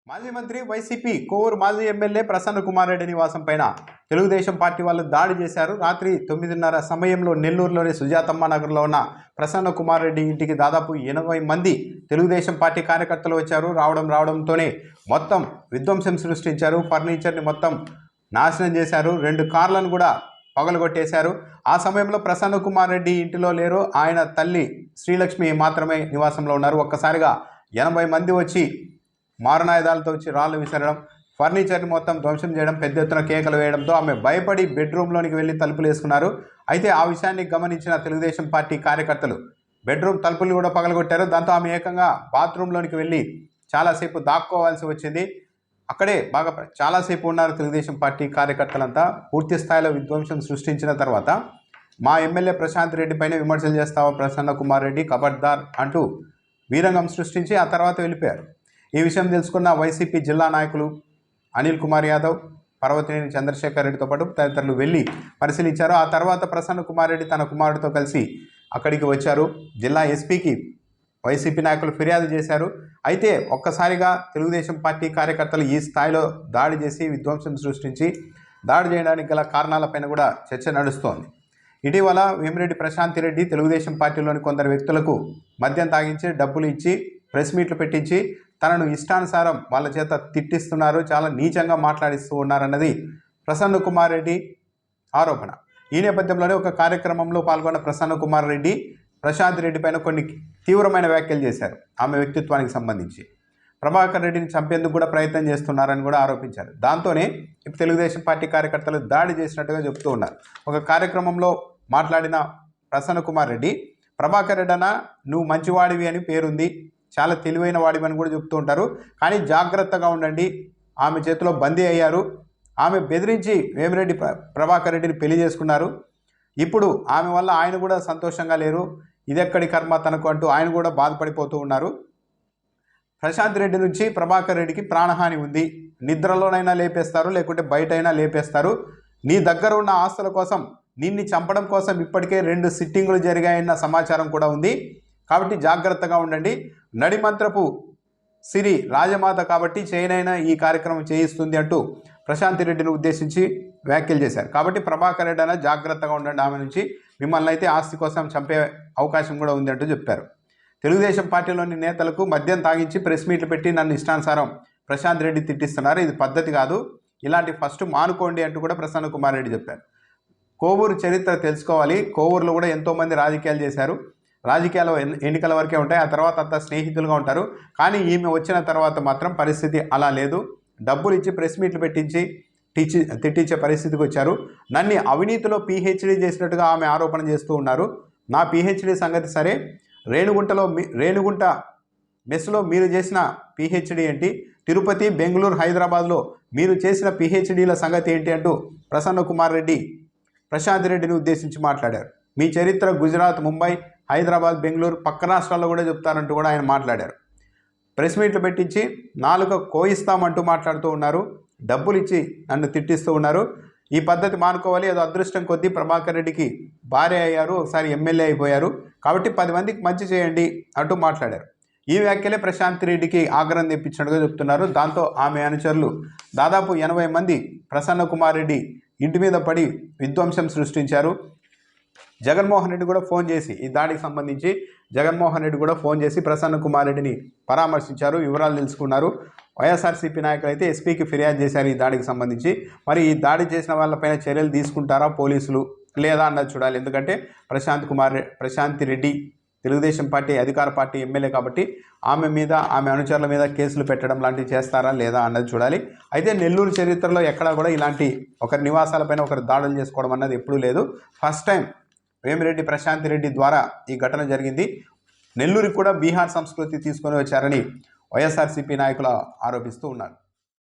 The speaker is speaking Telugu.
మాజీ మంత్రి వైసీపీ కోవూరు మాజీ ఎమ్మెల్యే ప్రసన్న కుమార్ రెడ్డి నివాసం పైన తెలుగుదేశం పార్టీ వాళ్ళు దాడి చేశారు. రాత్రి 9:30 సమయంలో నెల్లూరులోని సుజాతమ్మ నగర్లో ఉన్న ప్రసన్న కుమార్ రెడ్డి ఇంటికి దాదాపు 80 మంది తెలుగుదేశం పార్టీ కార్యకర్తలు వచ్చారు. రావడంతోనే మొత్తం విధ్వంసం సృష్టించారు. ఫర్నిచర్ని మొత్తం నాశనం చేశారు. 2 కార్లను కూడా పగలగొట్టేశారు. ఆ సమయంలో ప్రసన్న కుమార్ రెడ్డి ఇంటిలో లేరు. ఆయన తల్లి శ్రీలక్ష్మి మాత్రమే నివాసంలో ఉన్నారు. ఒక్కసారిగా 80 మంది వచ్చి మారణాయుధాలతో వచ్చి రాళ్ళు విసరడం, ఫర్నిచర్ని మొత్తం ధ్వంసం చేయడం, పెద్ద ఎత్తున కేకలు వేయడంతో ఆమె భయపడి బెడ్రూమ్లోనికి వెళ్ళి తలుపులు వేసుకున్నారు. అయితే ఆ విషయాన్ని గమనించిన తెలుగుదేశం పార్టీ కార్యకర్తలు బెడ్రూమ్ తలుపులు కూడా పగలగొట్టారు. దాంతో ఆమె ఏకంగా బాత్రూంలోనికి వెళ్ళి చాలాసేపు దాక్కోవాల్సి వచ్చింది. అక్కడే బాగా చాలాసేపు ఉన్నారు తెలుగుదేశం పార్టీ కార్యకర్తలంతా. పూర్తి స్థాయిలో విధ్వంసం సృష్టించిన తర్వాత మా ఎమ్మెల్యే ప్రశాంత్ రెడ్డి పైన విమర్శలు చేస్తావా ప్రసన్న కుమార్ రెడ్డి, ఖబర్దార్ అంటూ వీరంగం సృష్టించి ఆ తర్వాత వెళ్ళిపోయారు. ఈ విషయం తెలుసుకున్న వైసీపీ జిల్లా నాయకులు అనిల్ కుమార్ యాదవ్, పర్వతనేని చంద్రశేఖర్ రెడ్డితో పాటు తదితరులు వెళ్ళి పరిశీలించారు. ఆ తర్వాత ప్రసన్న కుమార్ రెడ్డి తన కుమారుడితో కలిసి అక్కడికి వచ్చారు. జిల్లా ఎస్పీకి వైసీపీ నాయకులు ఫిర్యాదు చేశారు. అయితే ఒక్కసారిగా తెలుగుదేశం పార్టీ కార్యకర్తలు ఈ స్థాయిలో దాడి చేసి విధ్వంసం సృష్టించి దాడి చేయడానికి గల కారణాలపైన కూడా చర్చ నడుస్తోంది. ఇటీవల వేమిరెడ్డి ప్రశాంత్ రెడ్డి తెలుగుదేశం పార్టీలోని కొందరు వ్యక్తులకు మద్యం తాగించి డబ్బులు ఇచ్చి ప్రెస్ మీట్లు పెట్టించి తనను ఇష్టానుసారం వాళ్ళ చేత తిట్టిస్తున్నారు, చాలా నీచంగా మాట్లాడిస్తూ ఉన్నారన్నది ప్రసన్న కుమార్ రెడ్డి ఆరోపణ. ఈ నేపథ్యంలోనే ఒక కార్యక్రమంలో పాల్గొన్న ప్రసన్న కుమార్ రెడ్డి ప్రశాంత్ రెడ్డి పైన కొన్ని తీవ్రమైన వ్యాఖ్యలు చేశారు. ఆమె వ్యక్తిత్వానికి సంబంధించి ప్రభాకర్ రెడ్డిని చంపేందుకు కూడా ప్రయత్నం చేస్తున్నారని కూడా ఆరోపించారు. దాంతోనే ఇప్పుడు తెలుగుదేశం పార్టీ కార్యకర్తలు దాడి చేసినట్టుగా చెప్తూ ఉన్నారు. ఒక కార్యక్రమంలో మాట్లాడిన ప్రసన్న కుమార్ రెడ్డి, ప్రభాకర్ రెడ్డి అన్న నువ్వు మంచివాడివి అని పేరుంది, చాలా తెలివైన వాడివని కూడా చెప్తూ ఉంటారు, కానీ జాగ్రత్తగా ఉండండి, ఆమె చేతిలో బందీ అయ్యారు, ఆమె బెదిరించి వేమిరెడ్డి ప్రభాకర్ రెడ్డిని పెళ్లి చేసుకున్నారు, ఇప్పుడు ఆమె వల్ల ఆయన కూడా సంతోషంగా లేరు, ఇదెక్కడి కర్మ తనకు అంటూ ఆయన కూడా బాధపడిపోతూ ఉన్నారు. ప్రశాంత్ రెడ్డి నుంచి ప్రభాకర్ రెడ్డికి ప్రాణహాని ఉంది, నిద్రలోనైనా లేపేస్తారు, లేకుంటే బయటైనా లేపేస్తారు, నీ దగ్గర ఉన్న ఆస్తుల కోసం నిన్ను చంపడం కోసం ఇప్పటికే 2 సిట్టింగులు జరిగాయన్న సమాచారం కూడా ఉంది, కాబట్టి జాగ్రత్తగా ఉండండి, నడిమంత్రపు సిరి రాజమాత కాబట్టి చేయనైనా ఈ కార్యక్రమం చేయిస్తుంది అంటూ ప్రశాంత్ రెడ్డిని ఉద్దేశించి వ్యాఖ్యలు చేశారు. కాబట్టి ప్రభాకర్ రెడ్డి అయినా జాగ్రత్తగా ఉండండి, ఆమె నుంచి మిమ్మల్ని అయితే ఆస్తి కోసం చంపే అవకాశం కూడా ఉంది అంటూ చెప్పారు. తెలుగుదేశం పార్టీలోని నేతలకు మద్యం తాగించి ప్రెస్ మీట్లు పెట్టి నన్ను ఇష్టానుసారం ప్రశాంత్ రెడ్డి తిట్టిస్తున్నారు, ఇది పద్ధతి కాదు, ఇలాంటి ఫస్ట్ మానుకోండి అంటూ కూడా ప్రసన్న కుమార్ రెడ్డి చెప్పారు. కోవూరు చరిత్ర తెలుసుకోవాలి, కోవూరులో కూడా ఎంతోమంది రాజకీయాలు చేశారు, రాజకీయాలు ఎన్నికల వరకే ఉంటాయి, ఆ తర్వాత అంతా స్నేహితులుగా ఉంటారు, కానీ ఈమె వచ్చిన తర్వాత మాత్రం పరిస్థితి అలా లేదు, డబ్బులు ఇచ్చి ప్రెస్ మీట్లు పెట్టించి తిట్టించే పరిస్థితికి వచ్చారు, నన్ను అవినీతిలో పీహెచ్డీ చేసినట్టుగా ఆమె ఆరోపణ చేస్తూ ఉన్నారు, నా పీహెచ్డీ సంగతి సరే, రేణుగుంట మెస్లో మీరు చేసిన పీహెచ్డీ ఏంటి, తిరుపతి, బెంగళూరు, హైదరాబాద్లో మీరు చేసిన పీహెచ్డీల సంగతి ఏంటి అంటూ ప్రసన్న కుమార్ రెడ్డి ప్రశాంత్ రెడ్డిని ఉద్దేశించి మాట్లాడారు. మీ చరిత్ర గుజరాత్, ముంబై, హైదరాబాద్, బెంగళూరు పక్క రాష్ట్రాల్లో కూడా చెప్తారంటూ కూడా ఆయన మాట్లాడారు. ప్రెస్ మీట్లు పెట్టించి నాలుక కోయిస్తామంటూ మాట్లాడుతూ ఉన్నారు, డబ్బులు ఇచ్చి నన్ను తిట్టిస్తూ ఉన్నారు, ఈ పద్ధతి మానుకోవాలి, ఏదో అదృష్టం కొద్దీ ప్రభాకర్ రెడ్డికి భార్య అయ్యారు, ఒకసారి ఎమ్మెల్యే అయిపోయారు, కాబట్టి 10 మందికి మంచి చేయండి అంటూ మాట్లాడారు. ఈ వ్యాఖ్యలే ప్రశాంత్ రెడ్డికి ఆగ్రహం తెప్పించినట్టుగా చెప్తున్నారు. దాంతో ఆమె అనుచరులు దాదాపు 80 మంది ప్రసన్న కుమార్ రెడ్డి ఇంటి మీద పడి విధ్వంసం సృష్టించారు. జగన్మోహన్ రెడ్డి కూడా ఫోన్ చేసి ఈ దాడికి సంబంధించి జగన్మోహన్ రెడ్డి కూడా ఫోన్ చేసి ప్రసన్న కుమార్ రెడ్డిని పరామర్శించారు, వివరాలు తెలుసుకున్నారు. వైఎస్ఆర్సీపీ నాయకులు అయితే ఎస్పీకి ఫిర్యాదు చేశారు ఈ దాడికి సంబంధించి. మరి ఈ దాడి చేసిన వాళ్ళపైన చర్యలు తీసుకుంటారా పోలీసులు లేదా అన్నది చూడాలి. ఎందుకంటే ప్రశాంత్ రెడ్డి తెలుగుదేశం పార్టీ అధికార పార్టీ ఎమ్మెల్యే కాబట్టి ఆమె మీద, ఆమె అనుచరుల మీద కేసులు పెట్టడం లాంటివి చేస్తారా లేదా అన్నది చూడాలి. అయితే నెల్లూరు చరిత్రలో ఎక్కడా కూడా ఇలాంటి ఒకరి నివాసాలపైన ఒకరు దాడులు చేసుకోవడం అన్నది ఎప్పుడూ లేదు. ఫస్ట్ టైం వేమిరెడ్డి ప్రశాంత్ రెడ్డి ద్వారా ఈ ఘటన జరిగింది. నెల్లూరుకి కూడా బీహార్ సంస్కృతి తీసుకొని వచ్చారని వైఎస్ఆర్సీపీ నాయకులు ఆరోపిస్తూ ఉన్నారు.